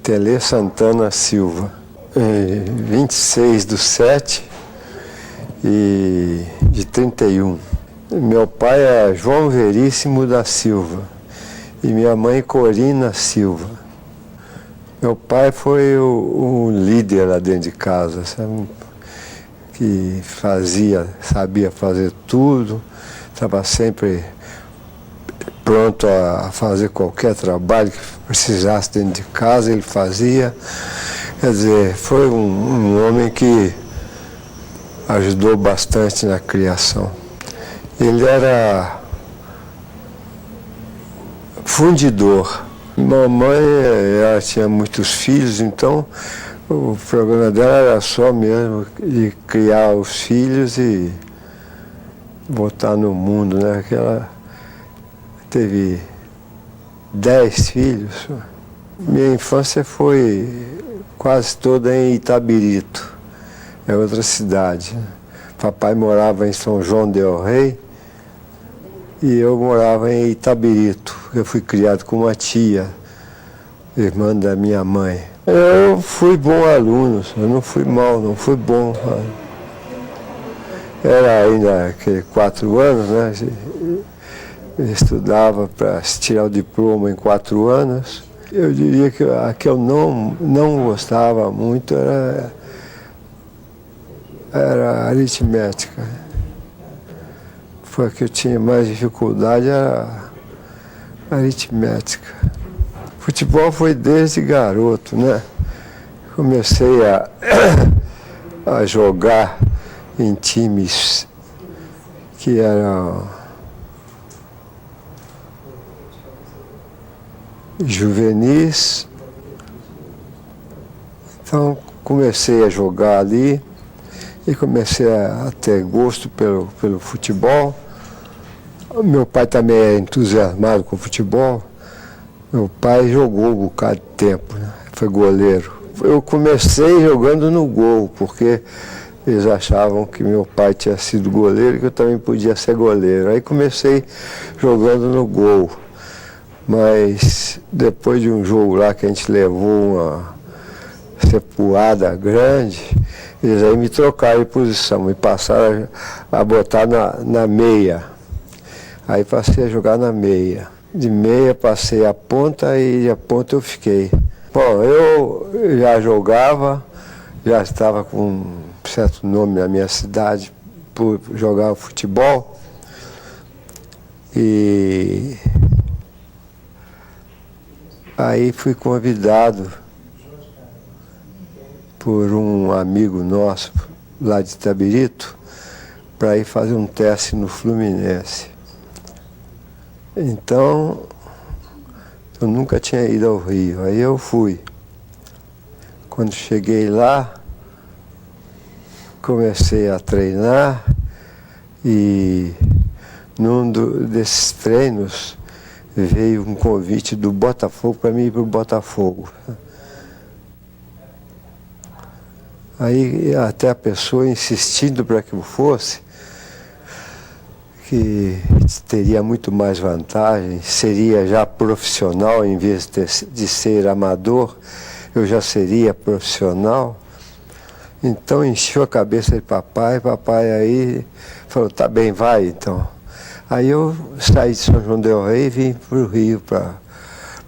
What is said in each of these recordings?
Tele Santana Silva, 26/7 de 31. Meu pai é João Veríssimo da Silva e minha mãe Corina Silva. Meu pai foi o líder lá dentro de casa, sabe? Que sabia fazer tudo, estava sempre pronto a fazer qualquer trabalho que precisasse dentro de casa, ele fazia. Quer dizer, foi um homem que ajudou bastante na criação. Ele era fundidor. Mamãe, ela tinha muitos filhos, então o problema dela era só mesmo de criar os filhos e botar no mundo, né? Que ela teve 10 filhos. Minha infância foi quase toda em Itabirito, é outra cidade. Papai morava em São João del Rei e eu morava em Itabirito. Eu fui criado com uma tia, irmã da minha mãe. Eu fui bom aluno, eu não fui mal, não fui bom. Era ainda aqueles 4 anos, né? Eu estudava para tirar o diploma em 4 anos. Eu diria que a que eu não gostava muito era aritmética. Foi a que eu tinha mais dificuldade, era aritmética. Futebol foi desde garoto, né? Comecei a jogar em times que eram juvenis. Então comecei a jogar ali e comecei a ter gosto pelo futebol. Meu pai também é entusiasmado com futebol. Meu pai jogou um bocado de tempo, né? Foi goleiro. Eu comecei jogando no gol, porque eles achavam que meu pai tinha sido goleiro e que eu também podia ser goleiro. Aí comecei jogando no gol. Mas depois de um jogo lá que a gente levou uma cepuada grande, eles aí me trocaram de posição, me passaram a botar na meia. Aí passei a jogar na meia. De meia passei a ponta e a ponta eu fiquei. Bom, eu já jogava, já estava com um certo nome na minha cidade por jogar futebol. E aí fui convidado por um amigo nosso lá de Itabirito para ir fazer um teste no Fluminense. Então, eu nunca tinha ido ao Rio, aí eu fui. Quando cheguei lá, comecei a treinar e num desses treinos veio um convite do Botafogo para mim ir para o Botafogo. Aí até a pessoa insistindo para que eu fosse, que teria muito mais vantagem, seria já profissional em vez de ser amador, eu já seria profissional. Então encheu a cabeça de papai aí falou, tá bem, vai então. Aí eu saí de São João del Rei e vim para o Rio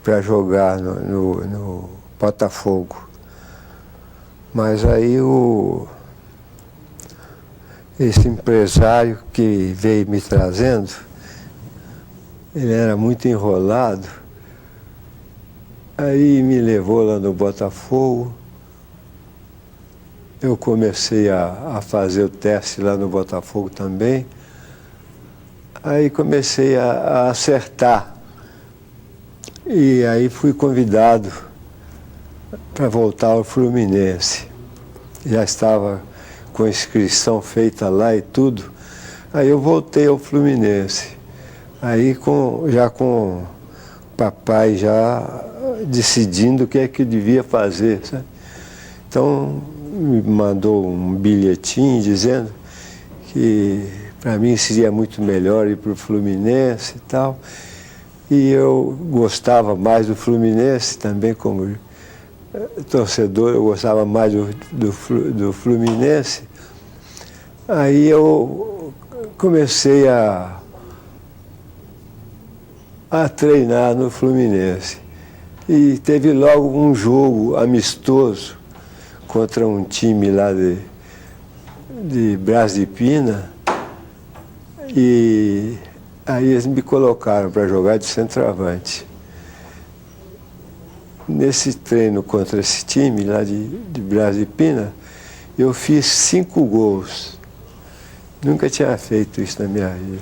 para jogar no Botafogo. Mas aí esse empresário que veio me trazendo, ele era muito enrolado, aí me levou lá no Botafogo. Eu comecei a fazer o teste lá no Botafogo também. Aí comecei a acertar. E aí fui convidado para voltar ao Fluminense. Já estava com inscrição feita lá e tudo. Aí eu voltei ao Fluminense. Aí já com o papai já decidindo o que é que eu devia fazer, sabe? Então me mandou um bilhetinho dizendo que para mim seria muito melhor ir para o Fluminense e tal. E eu gostava mais do Fluminense também como torcedor, eu gostava mais do Fluminense. Aí eu comecei a treinar no Fluminense. E teve logo um jogo amistoso contra um time lá de Brás de Pina. E aí eles me colocaram para jogar de centroavante. Nesse treino contra esse time lá de Brás de Pina, eu fiz 5 gols. Nunca tinha feito isso na minha vida.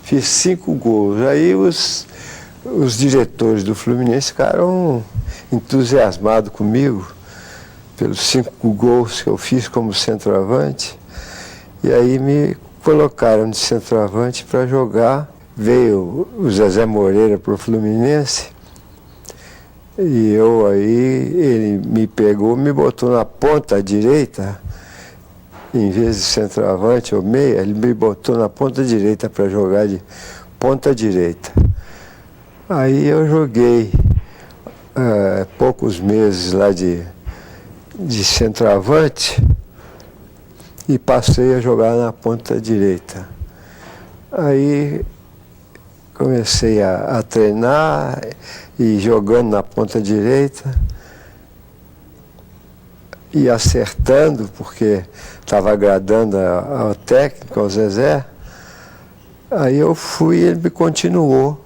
Fiz 5 gols. Aí os diretores do Fluminense ficaram entusiasmados comigo pelos 5 gols que eu fiz como centroavante. E aí me colocaram de centroavante para jogar. Veio o Zezé Moreira para o Fluminense. E ele me pegou, me botou na ponta direita, em vez de centroavante ou meia, ele me botou na ponta direita para jogar de ponta direita. Aí eu joguei poucos meses lá de centroavante e passei a jogar na ponta direita. Aí comecei a treinar e jogando na ponta direita e acertando, porque estava agradando ao técnico, ao Zezé. Aí eu fui e ele me continuou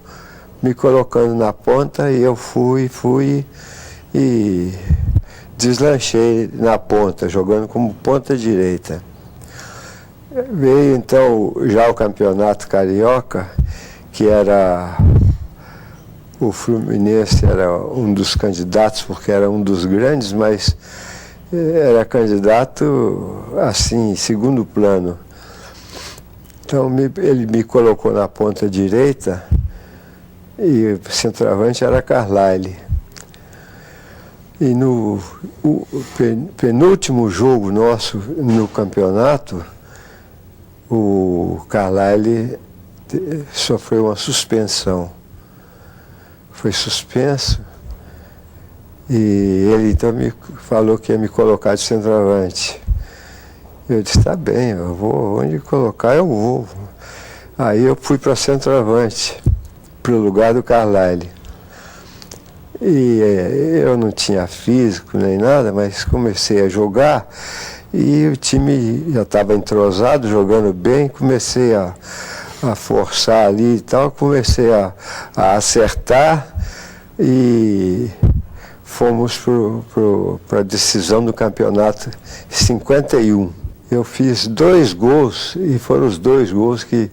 me colocando na ponta e eu fui e deslanchei na ponta, jogando como ponta direita. Veio então já o Campeonato Carioca, que era... O Fluminense era um dos candidatos, porque era um dos grandes, mas era candidato, assim, em segundo plano. Então ele me colocou na ponta direita e o centroavante era Carlyle. E no penúltimo jogo nosso no campeonato, o Carlyle sofreu uma suspensão. Foi suspenso e ele então me falou que ia me colocar de centroavante. Eu disse, tá bem, eu vou, onde colocar eu vou. Aí eu fui para centroavante, para o lugar do Carlyle. E eu não tinha físico nem nada, mas comecei a jogar e o time já estava entrosado, jogando bem, comecei a forçar ali e tal, comecei a acertar e fomos para a decisão do campeonato 51. Eu fiz 2 gols e foram os 2 gols que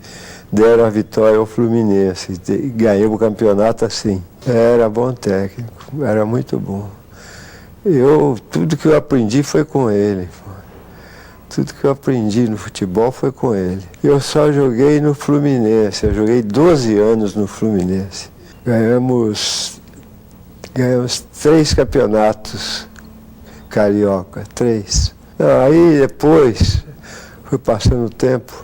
deram a vitória ao Fluminense. Ganhei o campeonato assim. Era bom técnico, era muito bom. Tudo que eu aprendi foi com ele. Tudo que eu aprendi no futebol foi com ele. Eu só joguei no Fluminense, eu joguei 12 anos no Fluminense. Ganhamos 3 campeonatos carioca, 3. Aí depois, foi passando o tempo,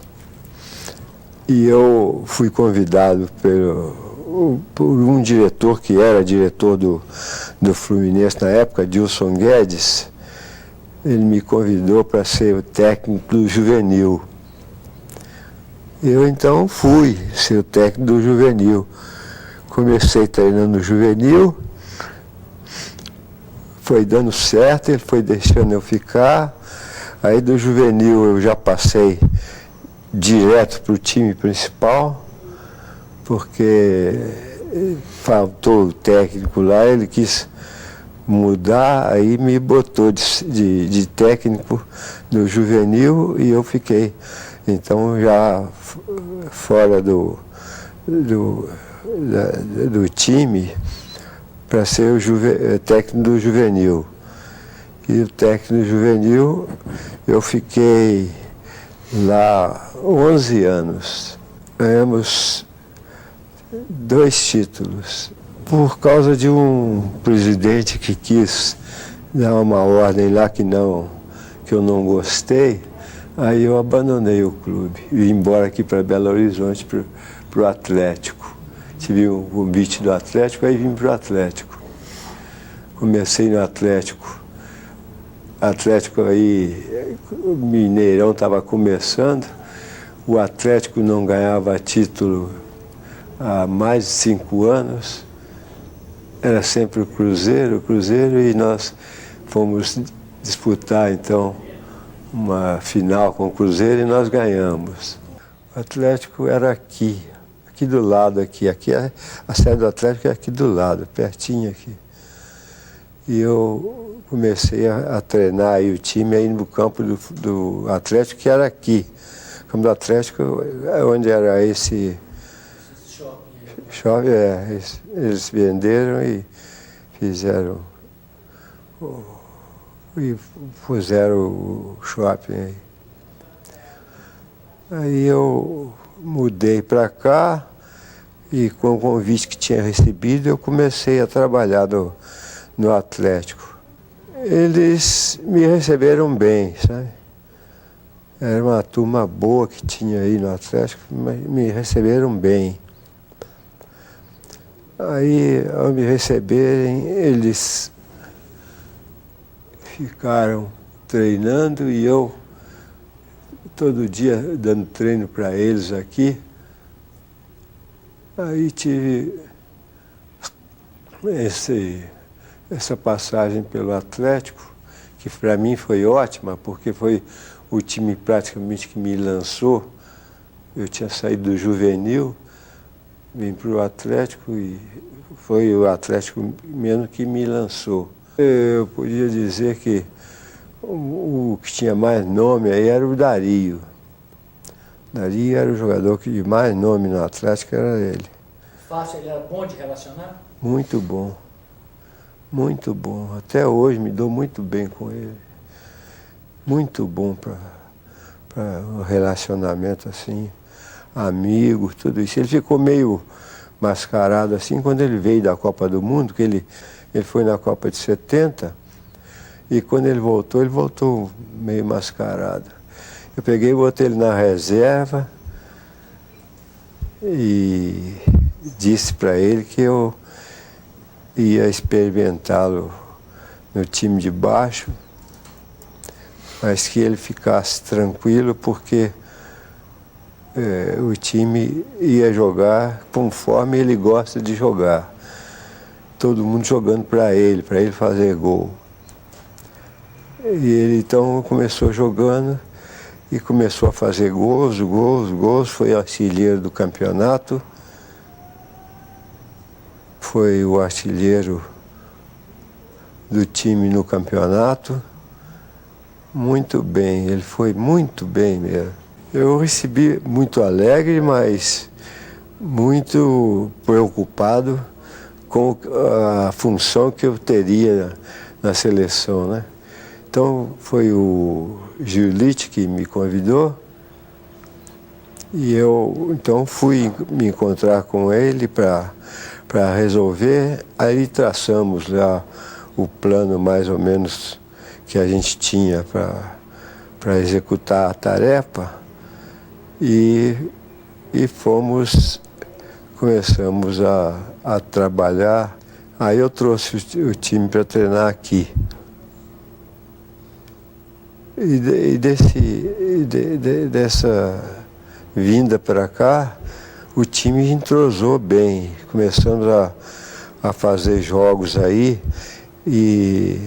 e eu fui convidado por um diretor que era diretor do Fluminense na época, Dilson Guedes. Ele me convidou para ser o técnico do juvenil. Eu então fui ser o técnico do juvenil. Comecei treinando no juvenil, foi dando certo, ele foi deixando eu ficar. Aí do juvenil eu já passei direto para o time principal, porque faltou o técnico lá, ele quis mudar, aí me botou de técnico no juvenil e eu fiquei, então, já fora do time para ser o técnico do juvenil. E o técnico do juvenil, eu fiquei lá 11 anos. Ganhamos 2 títulos. Por causa de um presidente que quis dar uma ordem lá que eu não gostei, aí eu abandonei o clube e vim embora aqui para Belo Horizonte, para o Atlético. Tive um convite do Atlético, aí vim para o Atlético. comecei no Atlético. Atlético aí, o Mineirão estava começando, o Atlético não ganhava título há mais de 5 anos, era sempre o Cruzeiro, e nós fomos disputar então uma final com o Cruzeiro e nós ganhamos. O Atlético era aqui do lado aqui a sede do Atlético é aqui do lado, pertinho aqui. E eu comecei a treinar aí o time aí no campo do Atlético, que era aqui. O campo do Atlético, onde era esse shopping, eles venderam e fizeram e puseram o shopping aí. Aí eu mudei para cá e com o convite que tinha recebido eu comecei a trabalhar no Atlético. Eles me receberam bem, sabe? Era uma turma boa que tinha aí no Atlético, mas me receberam bem. Aí, ao me receberem, eles ficaram treinando e eu todo dia dando treino para eles aqui. Aí tive essa passagem pelo Atlético, que para mim foi ótima, porque foi o time praticamente que me lançou. Eu tinha saído do juvenil, vim para o Atlético e foi o Atlético mesmo que me lançou. Eu podia dizer que o que tinha mais nome aí era o Dario. Dario era o jogador que de mais nome no Atlético, era ele. Fácil, ele era bom de relacionar? Muito bom. Muito bom. Até hoje me dou muito bem com ele. Muito bom para um relacionamento assim, amigo, tudo isso. Ele ficou meio mascarado assim quando ele veio da Copa do Mundo, que ele foi na Copa de 70, e quando ele voltou meio mascarado. Eu peguei e botei ele na reserva e disse para ele que eu ia experimentá-lo no time de baixo, mas que ele ficasse tranquilo porque o time ia jogar conforme ele gosta de jogar. Todo mundo jogando para ele fazer gol. E ele então começou jogando e começou a fazer gols, foi artilheiro do campeonato, foi o artilheiro do time no campeonato. Muito bem, ele foi muito bem mesmo. Eu recebi muito alegre, mas muito preocupado com a função que eu teria na seleção, né? Então foi o Giulitti que me convidou e eu então fui me encontrar com ele para resolver. Aí traçamos lá o plano mais ou menos que a gente tinha para executar a tarefa e começamos a trabalhar. Aí eu trouxe o time para treinar aqui. E dessa vinda para cá, o time entrosou bem. Começamos a fazer jogos aí e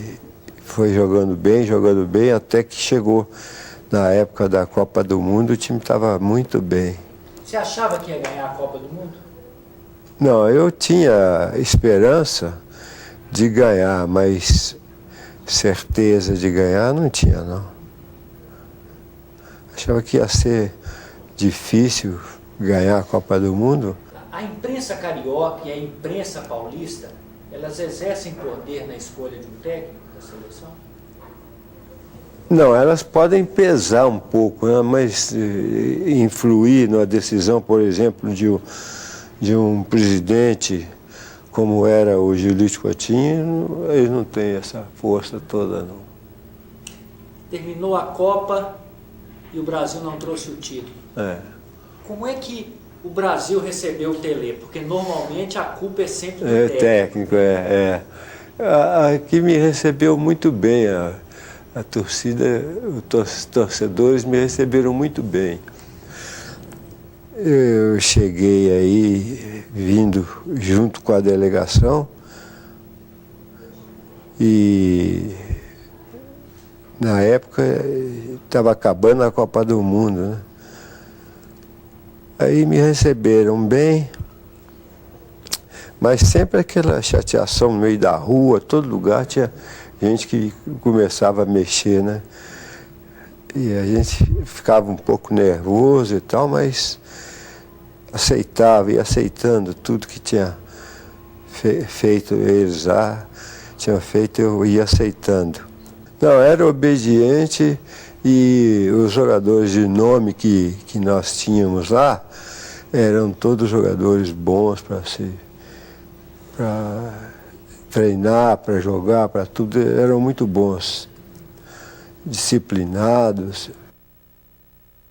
foi jogando bem, até que chegou na época da Copa do Mundo, o time estava muito bem. Você achava que ia ganhar a Copa do Mundo? Não, eu tinha esperança de ganhar, mas certeza de ganhar não tinha, não. Achava que ia ser difícil ganhar a Copa do Mundo. A imprensa carioca e a imprensa paulista, elas exercem poder na escolha de um técnico da seleção? Não, elas podem pesar um pouco, né? Mas influir na decisão, por exemplo, de um presidente como era o Giulitti Coutinho, eles não têm essa força toda, não. Terminou a Copa e o Brasil não trouxe o título. É. Como é que o Brasil recebeu o Tele? Porque normalmente a culpa é sempre do técnico. Aqui me recebeu muito bem, a torcida, os torcedores me receberam muito bem. Eu cheguei aí, vindo junto com a delegação, e na época estava acabando a Copa do Mundo, né? Aí me receberam bem, mas sempre aquela chateação no meio da rua, todo lugar tinha gente que começava a mexer, né? E a gente ficava um pouco nervoso e tal, mas aceitava, ia aceitando tudo que tinha feito eles lá, tinham feito, eu ia aceitando. Não, era obediente, e os jogadores de nome que nós tínhamos lá eram todos jogadores bons para treinar, para jogar, para tudo, eram muito bons, disciplinados.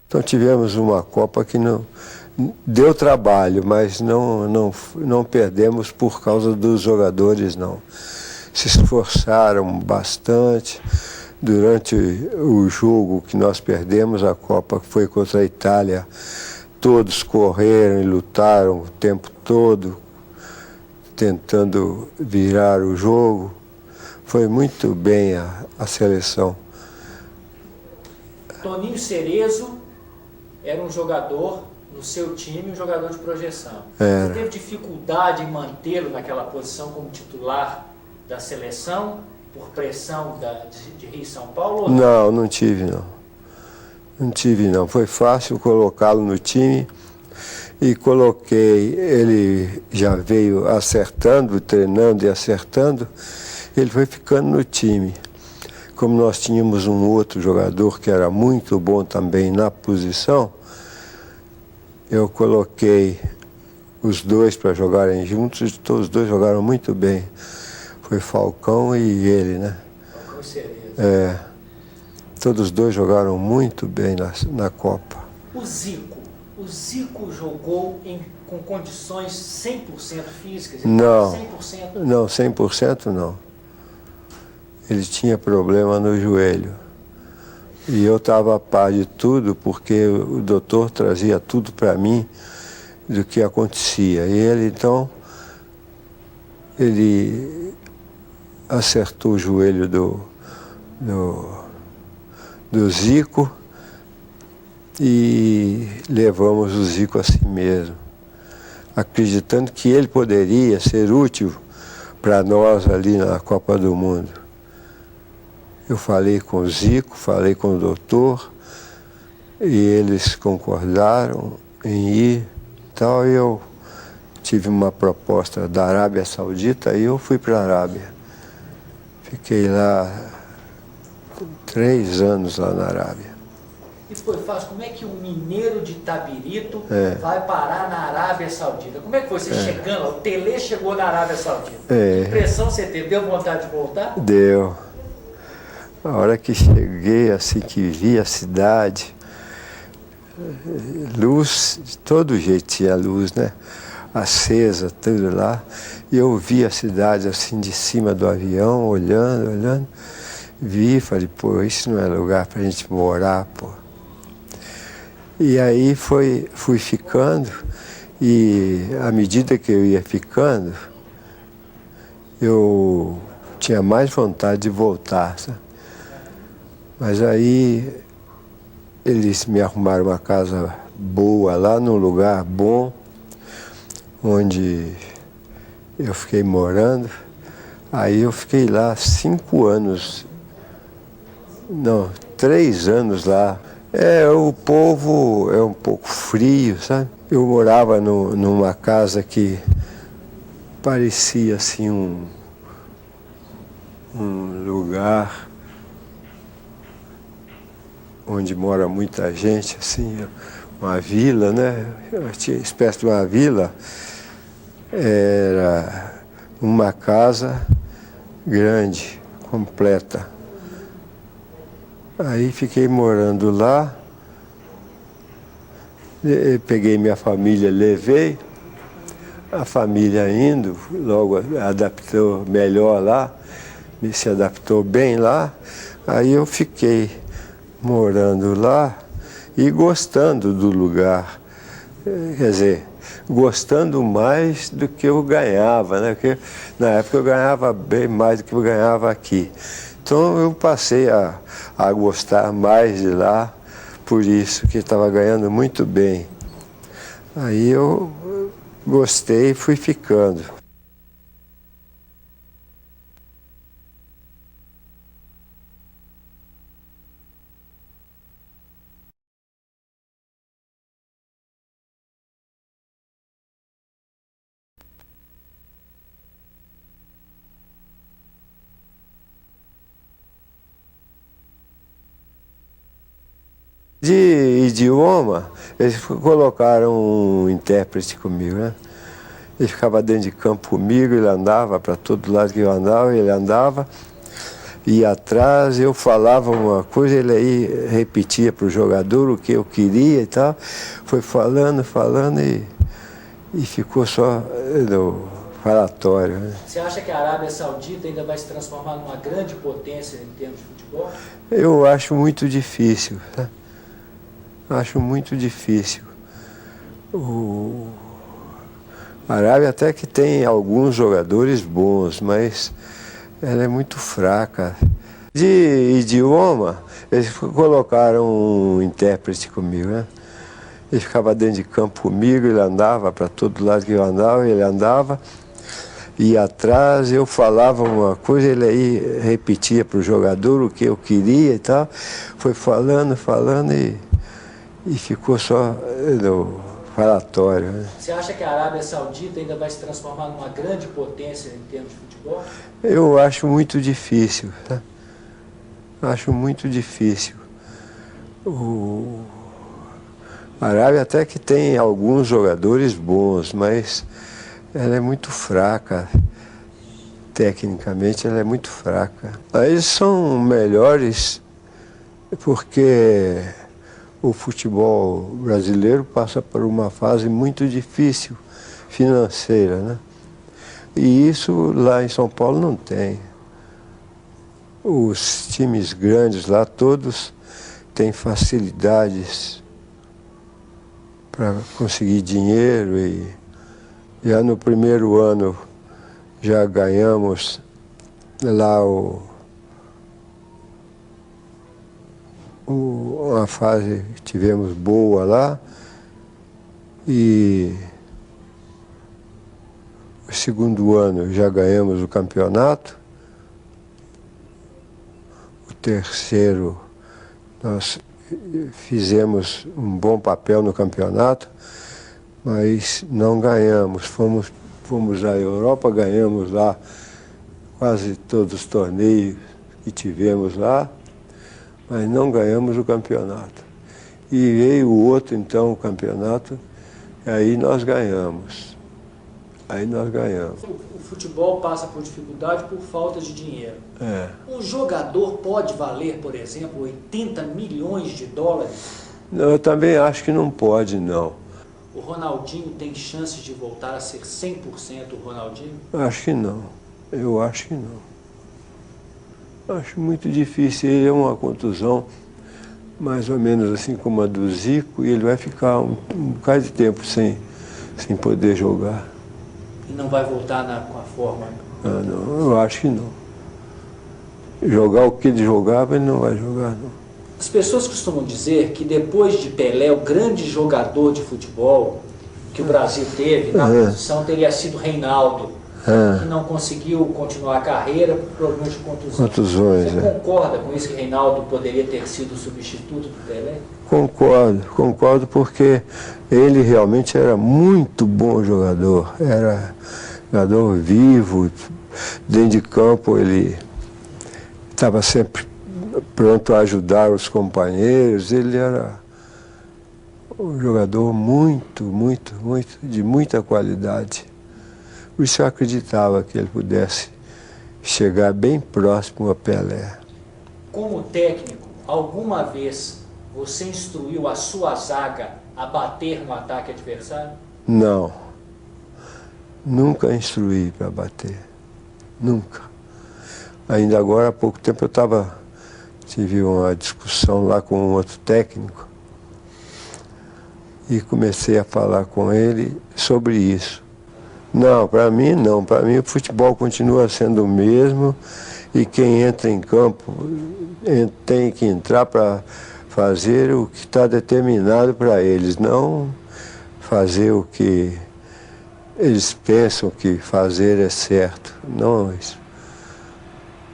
Então tivemos uma Copa que não deu trabalho, mas não perdemos por causa dos jogadores, não. Se esforçaram bastante. Durante o jogo que nós perdemos, a Copa que foi contra a Itália, todos correram e lutaram o tempo todo, tentando virar o jogo. Foi muito bem a seleção. Toninho Cerezo era um jogador no seu time, um jogador de projeção. Era. Você teve dificuldade em mantê-lo naquela posição como titular da seleção, por pressão de Rio e São Paulo? Ou não? Não tive, não. Não tive, não. Foi fácil colocá-lo no time, e coloquei, ele já veio acertando, treinando e acertando, ele foi ficando no time. Como nós tínhamos um outro jogador que era muito bom também na posição, eu coloquei os dois para jogarem juntos, e todos os dois jogaram muito bem. Foi Falcão e ele, né? Com certeza. É, todos os dois jogaram muito bem na Copa. O Zico jogou com condições 100% físicas? Não, 100%? não, 100% não. Ele tinha problema no joelho. E eu estava a par de tudo, porque o doutor trazia tudo para mim do que acontecia. E ele, então, ele acertou o joelho do Zico, e levamos o Zico assim mesmo, acreditando que ele poderia ser útil para nós ali na Copa do Mundo. Eu falei com o Zico, falei com o doutor, e eles concordaram em ir. Então eu tive uma proposta da Arábia Saudita, e eu fui para a Arábia. Fiquei lá 3 anos lá na Arábia. E foi fácil. Como é que um mineiro de Itabirito vai parar na Arábia Saudita? Como é que foi você chegando? O Pelé chegou na Arábia Saudita. Que impressão você teve? Deu vontade de voltar? Deu. A hora que cheguei, assim que vi a cidade, luz, de todo jeito tinha luz, né? Acesa, tudo lá. E eu vi a cidade assim de cima do avião, olhando. Vi, falei, pô, isso não é lugar pra gente morar, pô. E aí fui ficando, e à medida que eu ia ficando, eu tinha mais vontade de voltar, sabe? Mas aí eles me arrumaram uma casa boa lá, num lugar bom, onde eu fiquei morando. Aí eu fiquei lá 5 anos, não, 3 anos lá. O povo é um pouco frio, sabe? Eu morava numa casa que parecia assim um lugar onde mora muita gente, assim, uma vila, né? Tinha espécie de uma vila. Era uma casa grande, completa. Aí fiquei morando lá, peguei minha família, levei, a família indo, logo adaptou melhor lá, me se adaptou bem lá, aí eu fiquei morando lá e gostando do lugar. Quer dizer, gostando mais do que eu ganhava, né? Porque na época eu ganhava bem mais do que eu ganhava aqui. Então eu passei a gostar mais de lá, por isso que estava ganhando muito bem. Aí eu gostei e fui ficando. De idioma, eles colocaram um intérprete comigo, né? Ele ficava dentro de campo comigo, ele andava para todo lado que eu andava, ele andava, ia atrás, eu falava uma coisa, ele aí repetia para o jogador o que eu queria e tal. Foi falando e ficou só no falatório, né? Você acha que a Arábia Saudita ainda vai se transformar numa grande potência em termos de futebol? Eu acho muito difícil, né? Acho muito difícil. A Arábia até que tem alguns jogadores bons, mas ela é muito fraca. De idioma, eles colocaram um intérprete comigo, né? Ele ficava dentro de campo comigo, ele andava para todo lado que eu andava, ele andava, ia atrás, eu falava uma coisa, ele aí repetia para o jogador o que eu queria e tal. Foi falando e ficou só no falatório, né? Você acha que a Arábia Saudita ainda vai se transformar numa grande potência em termos de futebol? Eu acho muito difícil, tá? Acho muito difícil. A Arábia até que tem alguns jogadores bons, mas ela é muito fraca. Tecnicamente ela é muito fraca. Eles são melhores porque o futebol brasileiro passa por uma fase muito difícil financeira, né? E isso lá em São Paulo não tem. Os times grandes lá todos têm facilidades para conseguir dinheiro e já no primeiro ano já ganhamos lá uma fase que tivemos boa lá e o segundo ano já ganhamos o campeonato, o terceiro nós fizemos um bom papel no campeonato, mas não ganhamos. Fomos à Europa, ganhamos lá quase todos os torneios que tivemos lá, mas não ganhamos o campeonato. E veio o outro, então, o campeonato, e aí nós ganhamos. Aí nós ganhamos. O futebol passa por dificuldade por falta de dinheiro. É. Um jogador pode valer, por exemplo, 80 milhões de dólares? Não, eu também acho que não pode, não. O Ronaldinho tem chances de voltar a ser 100% o Ronaldinho? Acho que não. Eu acho que não. Acho muito difícil. Ele é uma contusão, mais ou menos assim como a do Zico, e ele vai ficar um bocado de tempo sem poder jogar. E não vai voltar com a forma? Ah, não, eu acho que não. Jogar o que ele jogava, ele não vai jogar, não. As pessoas costumam dizer que depois de Pelé, o grande jogador de futebol que o Brasil teve na posição teria sido Reinaldo, que não conseguiu continuar a carreira por problemas de contusão. Contusões, Você concorda com isso, que Reinaldo poderia ter sido o substituto do Pelé? Concordo porque ele realmente era muito bom jogador, era jogador vivo, dentro de campo ele estava sempre pronto a ajudar os companheiros, ele era um jogador de muita qualidade. Por isso eu acreditava que ele pudesse chegar bem próximo a Pelé. Como técnico, alguma vez você instruiu a sua zaga a bater no ataque adversário? Não. Nunca instruí para bater. Nunca. Ainda agora, há pouco tempo, tive uma discussão lá com um outro técnico e comecei a falar com ele sobre isso. Não, para mim não. Para mim o futebol continua sendo o mesmo e quem entra em campo tem que entrar para fazer o que está determinado para eles, não fazer o que eles pensam que fazer é certo. Não isso.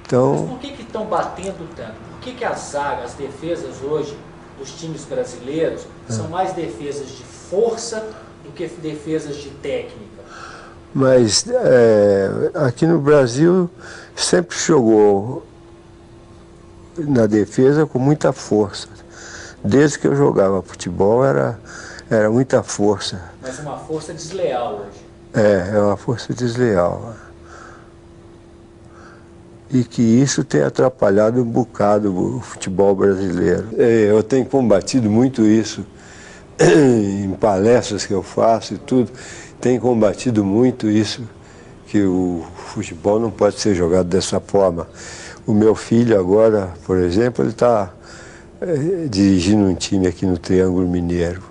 Então, mas por que estão batendo tanto? Por que as zagas, as defesas hoje dos times brasileiros são mais defesas de força do que defesas de técnica? Mas aqui no Brasil sempre jogou na defesa com muita força. Desde que eu jogava futebol era muita força. Mas uma força desleal hoje. É uma força desleal. E que isso tem atrapalhado um bocado o futebol brasileiro. Eu tenho combatido muito isso em palestras que eu faço e tudo. Tenho combatido muito isso, que o futebol não pode ser jogado dessa forma. O meu filho agora, por exemplo, ele está dirigindo um time aqui no Triângulo Mineiro.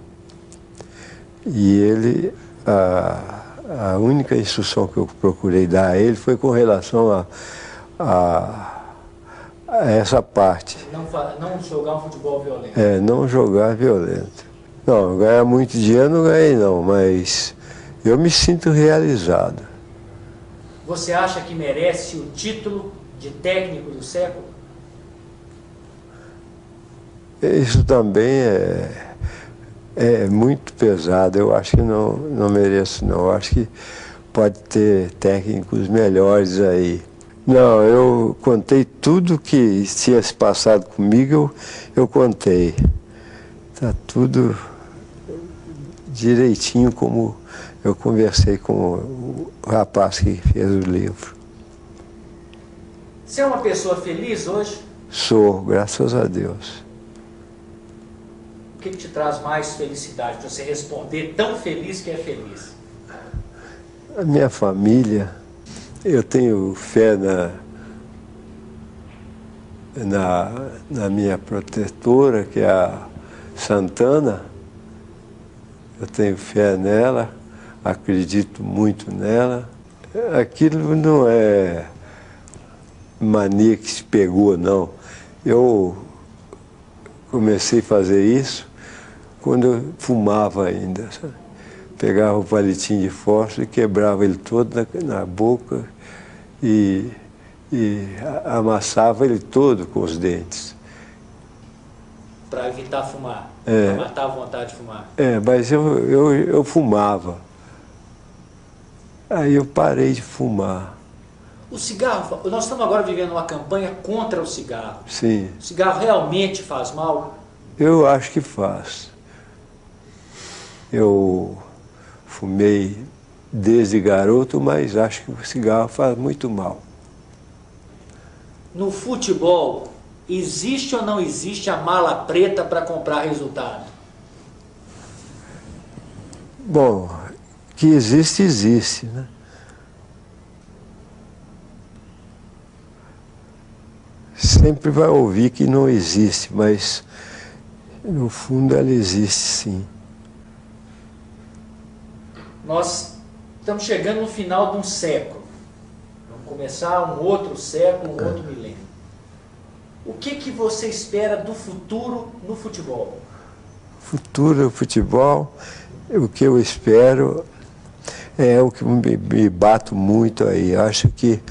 E ele, a única instrução que eu procurei dar a ele foi com relação a essa parte. Não jogar um futebol violento. Não jogar violento. Não, ganhar muito dinheiro não ganhei não, mas eu me sinto realizado. Você acha que merece o título de técnico do século? Isso também é muito pesado. Eu acho que não mereço não. Eu acho que pode ter técnicos melhores aí. Não, eu contei tudo que tinha se passado comigo, eu contei. Está tudo direitinho como eu conversei com o rapaz que fez o livro. Você é uma pessoa feliz hoje? Sou, graças a Deus. O que te traz mais felicidade? Você responder tão feliz que é feliz? A minha família, eu tenho fé na minha protetora, que é a Santana. Eu tenho fé nela, acredito muito nela. Aquilo não é mania que se pegou, não. Eu comecei a fazer isso quando eu fumava ainda, sabe? Pegava o palitinho de fósforo e quebrava ele todo na boca e amassava ele todo com os dentes. Para evitar fumar, para matar a vontade de fumar. Mas eu fumava. Aí eu parei de fumar. O cigarro, nós estamos agora vivendo uma campanha contra o cigarro. Sim. O cigarro realmente faz mal? Eu acho que faz. Eu fumei desde garoto, mas acho que o cigarro faz muito mal. No futebol, existe ou não existe a mala preta para comprar resultado? Bom, que existe, existe, né? Sempre vai ouvir que não existe, mas no fundo ela existe sim. Nós estamos chegando no final de um século. Vamos começar um outro século, um outro milênio. O que você espera do futuro no futebol? Futuro futebol, o que eu espero é o que me bato muito aí. Acho que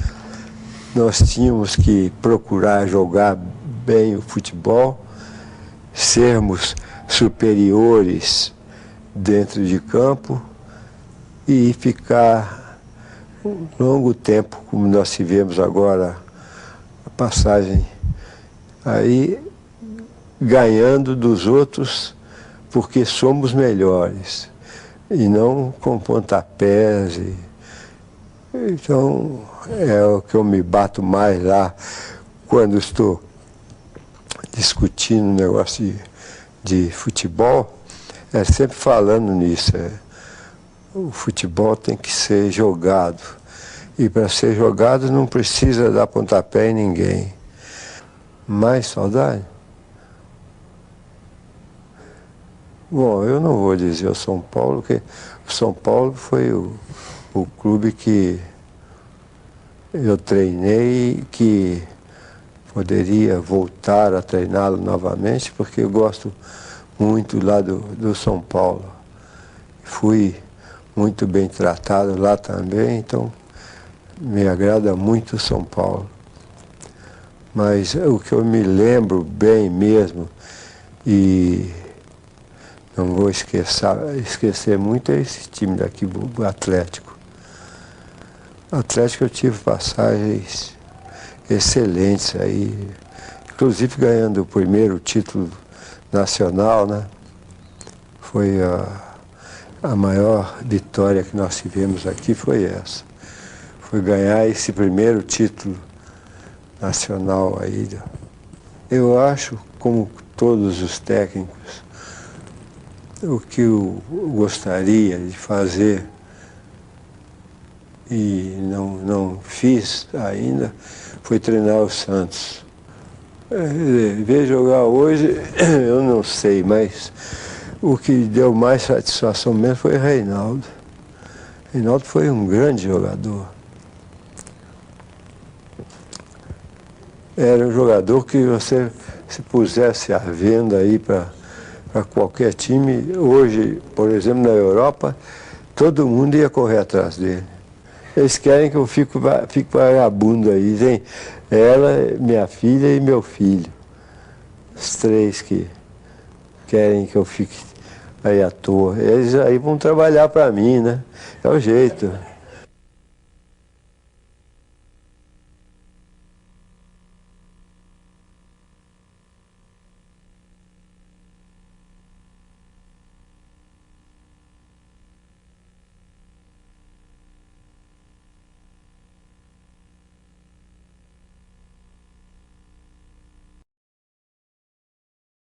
nós tínhamos que procurar jogar bem o futebol, sermos superiores dentro de campo e ficar um longo tempo, como nós tivemos agora, a passagem aí, ganhando dos outros porque somos melhores e não com pontapés. Então, é o que eu me bato mais lá quando estou discutindo um negócio de futebol, é sempre falando nisso. O futebol tem que ser jogado. E para ser jogado não precisa dar pontapé em ninguém. Mais saudade? Bom, eu não vou dizer o São Paulo, porque o São Paulo foi o clube que eu treinei e que poderia voltar a treiná-lo novamente, porque eu gosto muito lá do São Paulo. Fui muito bem tratado lá também, então me agrada muito São Paulo. Mas o que eu me lembro bem mesmo, e não vou esquecer muito, é esse time daqui, o Atlético. O Atlético eu tive passagens excelentes aí, inclusive ganhando o primeiro título nacional, né? Foi a maior vitória que nós tivemos aqui, foi essa. Foi ganhar esse primeiro título nacional aí. Eu acho, como todos os técnicos, o que eu gostaria de fazer e não fiz ainda foi treinar o Santos. Ver jogar hoje, eu não sei, mas o que deu mais satisfação mesmo foi Reinaldo. Reinaldo foi um grande jogador. Era um jogador que você se pusesse à venda aí para qualquer time. Hoje, por exemplo, na Europa, todo mundo ia correr atrás dele. Eles querem que eu fique vagabundo aí. Tem ela, minha filha e meu filho. Os três que querem que eu fique aí à toa. Eles aí vão trabalhar para mim, né? É o jeito.